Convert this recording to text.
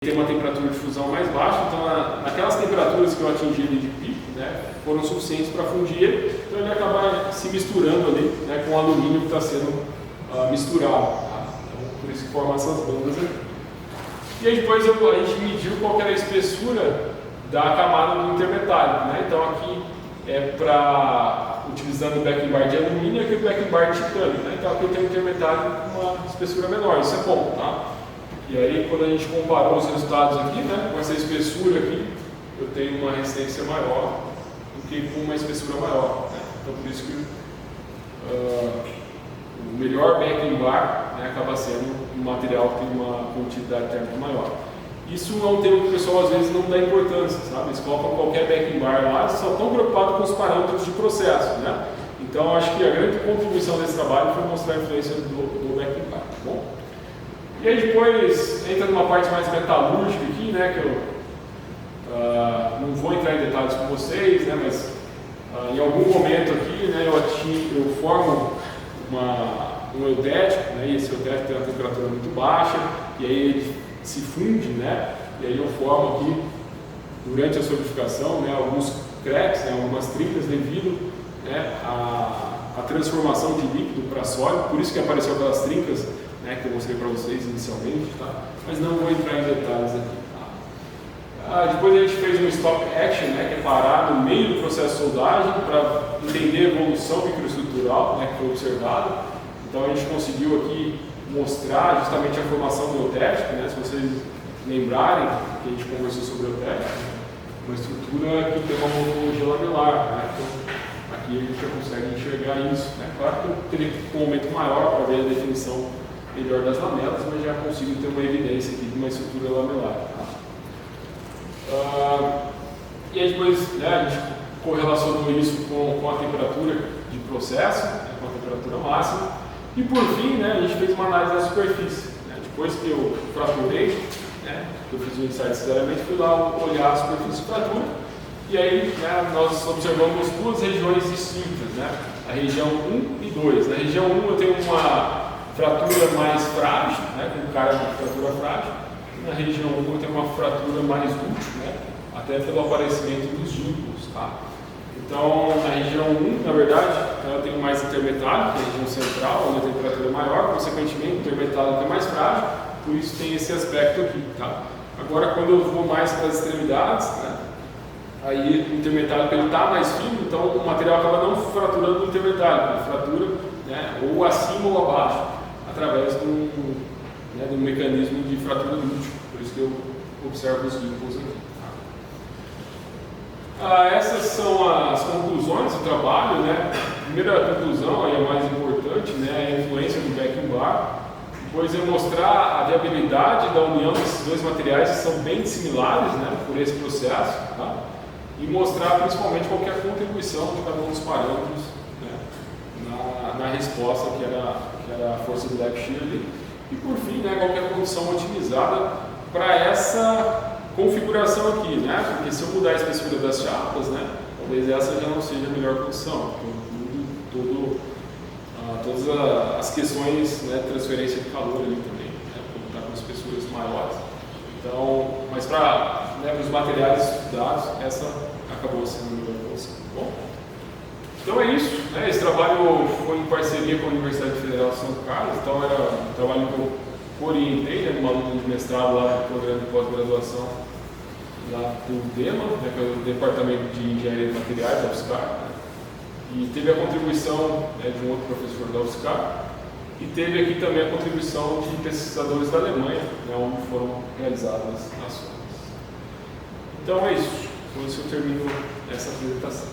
tem uma temperatura de fusão mais baixa, então naquelas temperaturas que eu atingi ali de pico, né, foram suficientes para fundir ele, então ele acaba se misturando ali, né, com o alumínio que está sendo misturado. Tá? Então, por isso que forma essas bandas aqui. E aí depois a gente mediu qual era a espessura da camada do intermetálico. Né? Então aqui é utilizando o backing bar de alumínio e aqui o backing bar de titânio. Né? Então aqui eu tenho um intermetálico com uma espessura menor, isso é bom. Tá? E aí quando a gente comparou os resultados aqui, né, com essa espessura aqui, eu tenho uma resistência maior do que com uma espessura maior. Né? Então por isso que o melhor backing bar, né, acaba sendo um material que tem uma condutividade térmica maior. Isso é um tema que o pessoal às vezes não dá importância, sabe? Eles colocam qualquer backing bar lá, eles só estão preocupados com os parâmetros de processo. Né? Então acho que a grande contribuição desse trabalho foi mostrar a influência do backing bar. Tá bom? E aí depois entra numa parte mais metalúrgica aqui, né, que eu não vou entrar em detalhes com vocês, né, mas em algum momento aqui, né, eu formo um eudético, né, e esse eudético tem uma temperatura muito baixa, e aí ele se funde, né, e aí eu formo aqui, durante a solidificação, né, alguns cracks, né, algumas trincas devido, né, à transformação de líquido para sólido, por isso que apareceu aquelas trincas, né, que eu mostrei para vocês inicialmente, tá? Mas não vou entrar em detalhes aqui. Tá? Depois a gente fez um stop action, né, que é parar no meio do processo de soldagem para entender a evolução microestrutural, né, que foi observada. Então a gente conseguiu aqui mostrar justamente a formação do eudético, né, se vocês lembrarem que a gente conversou sobre o eudético, uma estrutura que tem uma morfologia lamelar, né? Então, aqui a gente já consegue enxergar isso. Né? Claro que eu teria que ir com um momento maior para ver a definição melhor das lamelas, mas já consigo ter uma evidência aqui de uma estrutura lamelar. E aí depois, né, a gente correlacionou isso com a temperatura de processo, né, com a temperatura máxima, e por fim, né, a gente fez uma análise da superfície. Né? Depois que eu fraturei, né, que eu fiz o insight sinceramente, fui lá olhar a superfície de fratura, e aí, né, nós observamos duas regiões distintas, né, a região 1 e 2. Na região 1 eu tenho uma fratura mais frágil, né, com cara de fratura frágil. Na região 1 eu tenho uma fratura mais útil, né, até pelo aparecimento dos vínculos. Tá? Então, na região 1, na verdade, eu tenho mais intermetálico, que é a região central, onde a temperatura é maior, consequentemente, o intermetálico é mais frágil, por isso tem esse aspecto aqui. Tá? Agora, quando eu vou mais para as extremidades, né, aí o intermetálico está mais fino, então o material acaba não fraturando o intermetálico, ele fratura, né, ou acima ou abaixo, através do mecanismo de fratura útil. Por isso que eu observo os vínculos aqui. Essas são as conclusões do trabalho. Né? A primeira conclusão, aí a mais importante, né, é a influência do backing bar. Depois eu mostrar a viabilidade da união desses dois materiais que são bem similares, né, por esse processo. Tá? E mostrar principalmente qual que é a contribuição de cada um dos parâmetros, né, na resposta que era a força do lap shear ali. E por fim, né, qual que é a condição otimizada para essa configuração aqui, né? Porque se eu mudar a espessura das chapas, né, talvez essa já não seja a melhor condição. Todas as questões, né, de transferência de calor ali também, né, quando está com espessuras maiores. Então, mas para, né, os materiais estudados, essa acabou sendo a melhor condição. Bom, então é isso. Né? Esse trabalho foi em parceria com a Universidade Federal de São Carlos, então era um trabalho que eu orientei, né, numa aluno de mestrado lá no programa de pós-graduação lá do DEMA, né, que é o Departamento de Engenharia de Materiais da UFSCar, né? E teve a contribuição, né, de um outro professor da UFSCar, e teve aqui também a contribuição de pesquisadores da Alemanha, né, onde foram realizadas ações. Então é isso. Com isso eu termino essa apresentação.